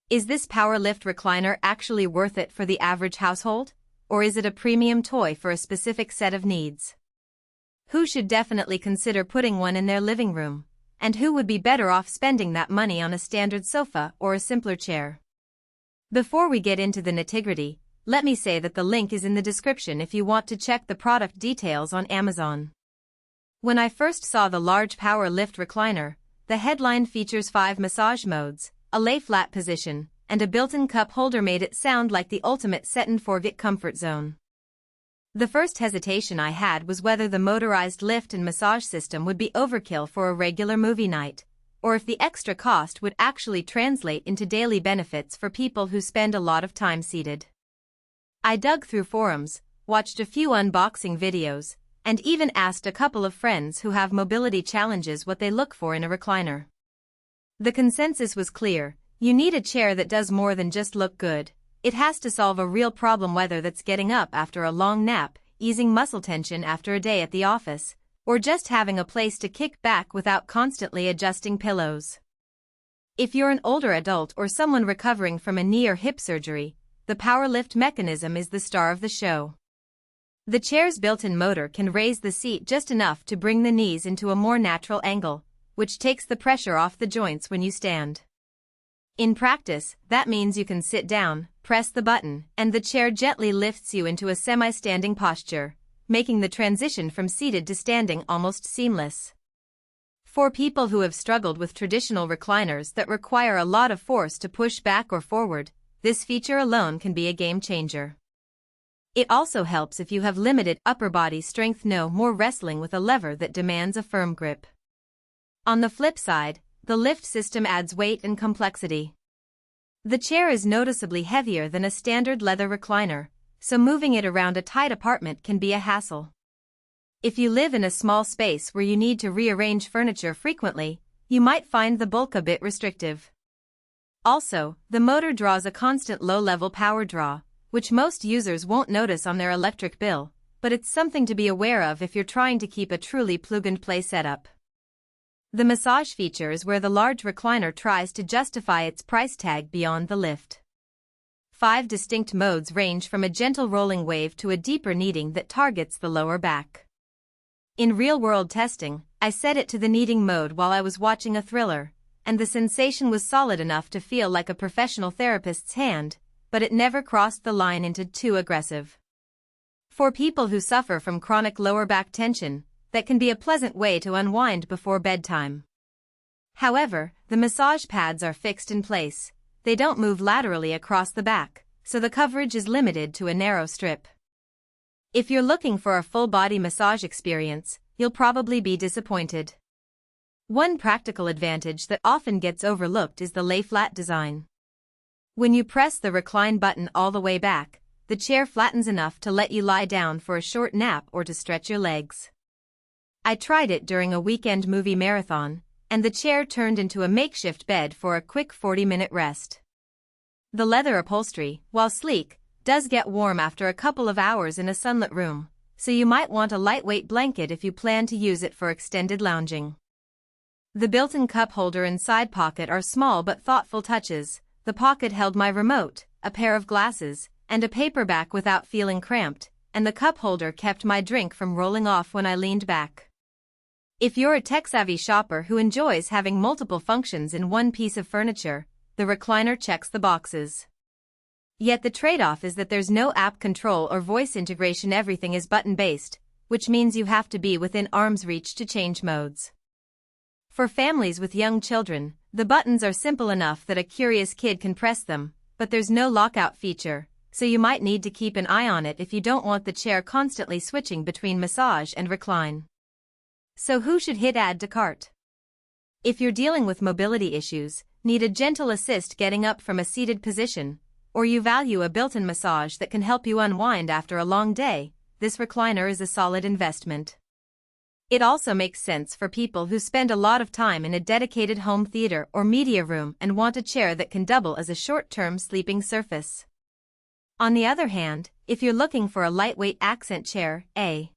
Is this power lift recliner actually worth it for the average household? Or is it a premium toy for a specific set of needs? Who should definitely consider putting one in their living room? And who would be better off spending that money on a standard sofa or a simpler chair? Before we get into the nitty-gritty, let me say that the link is in the description if you want to check the product details on Amazon. When I first saw the large power lift recliner, the headline features 5 massage modes, a lay-flat position, and a built-in cup holder made it sound like the ultimate set-and-forget comfort zone. The first hesitation I had was whether the motorized lift and massage system would be overkill for a regular movie night, or if the extra cost would actually translate into daily benefits for people who spend a lot of time seated. I dug through forums, watched a few unboxing videos, and even asked a couple of friends who have mobility challenges what they look for in a recliner. The consensus was clear: you need a chair that does more than just look good. It has to solve a real problem, whether that's getting up after a long nap, easing muscle tension after a day at the office, or just having a place to kick back without constantly adjusting pillows. If you're an older adult or someone recovering from a knee or hip surgery, the power lift mechanism is the star of the show. The chair's built-in motor can raise the seat just enough to bring the knees into a more natural angle, which takes the pressure off the joints when you stand. In practice, that means you can sit down, press the button, and the chair gently lifts you into a semi-standing posture, making the transition from seated to standing almost seamless. For people who have struggled with traditional recliners that require a lot of force to push back or forward, this feature alone can be a game changer. It also helps if you have limited upper body strength, no more wrestling with a lever that demands a firm grip. On the flip side, the lift system adds weight and complexity. The chair is noticeably heavier than a standard leather recliner, so moving it around a tight apartment can be a hassle. If you live in a small space where you need to rearrange furniture frequently, you might find the bulk a bit restrictive. Also, the motor draws a constant low-level power draw, which most users won't notice on their electric bill, but it's something to be aware of if you're trying to keep a truly plug-and-play setup. The massage feature is where the large recliner tries to justify its price tag beyond the lift. 5 distinct modes range from a gentle rolling wave to a deeper kneading that targets the lower back. In real-world testing, I set it to the kneading mode while I was watching a thriller, and the sensation was solid enough to feel like a professional therapist's hand, but it never crossed the line into too aggressive. For people who suffer from chronic lower back tension, that can be a pleasant way to unwind before bedtime. However, the massage pads are fixed in place. They don't move laterally across the back, so the coverage is limited to a narrow strip. If you're looking for a full-body massage experience, you'll probably be disappointed. One practical advantage that often gets overlooked is the lay-flat design. When you press the recline button all the way back, the chair flattens enough to let you lie down for a short nap or to stretch your legs. I tried it during a weekend movie marathon, and the chair turned into a makeshift bed for a quick 40-minute rest. The leather upholstery, while sleek, does get warm after a couple of hours in a sunlit room, so you might want a lightweight blanket if you plan to use it for extended lounging. The built-in cup holder and side pocket are small but thoughtful touches. The pocket held my remote, a pair of glasses, and a paperback without feeling cramped, and the cup holder kept my drink from rolling off when I leaned back. If you're a tech-savvy shopper who enjoys having multiple functions in one piece of furniture, the recliner checks the boxes. Yet the trade-off is that there's no app control or voice integration. Everything is button-based, which means you have to be within arm's reach to change modes. For families with young children, the buttons are simple enough that a curious kid can press them, but there's no lockout feature, so you might need to keep an eye on it if you don't want the chair constantly switching between massage and recline. So who should hit add to cart? If you're dealing with mobility issues, need a gentle assist getting up from a seated position, or you value a built-in massage that can help you unwind after a long day, this recliner is a solid investment. It also makes sense for people who spend a lot of time in a dedicated home theater or media room and want a chair that can double as a short-term sleeping surface. On the other hand, if you're looking for a lightweight accent chair, a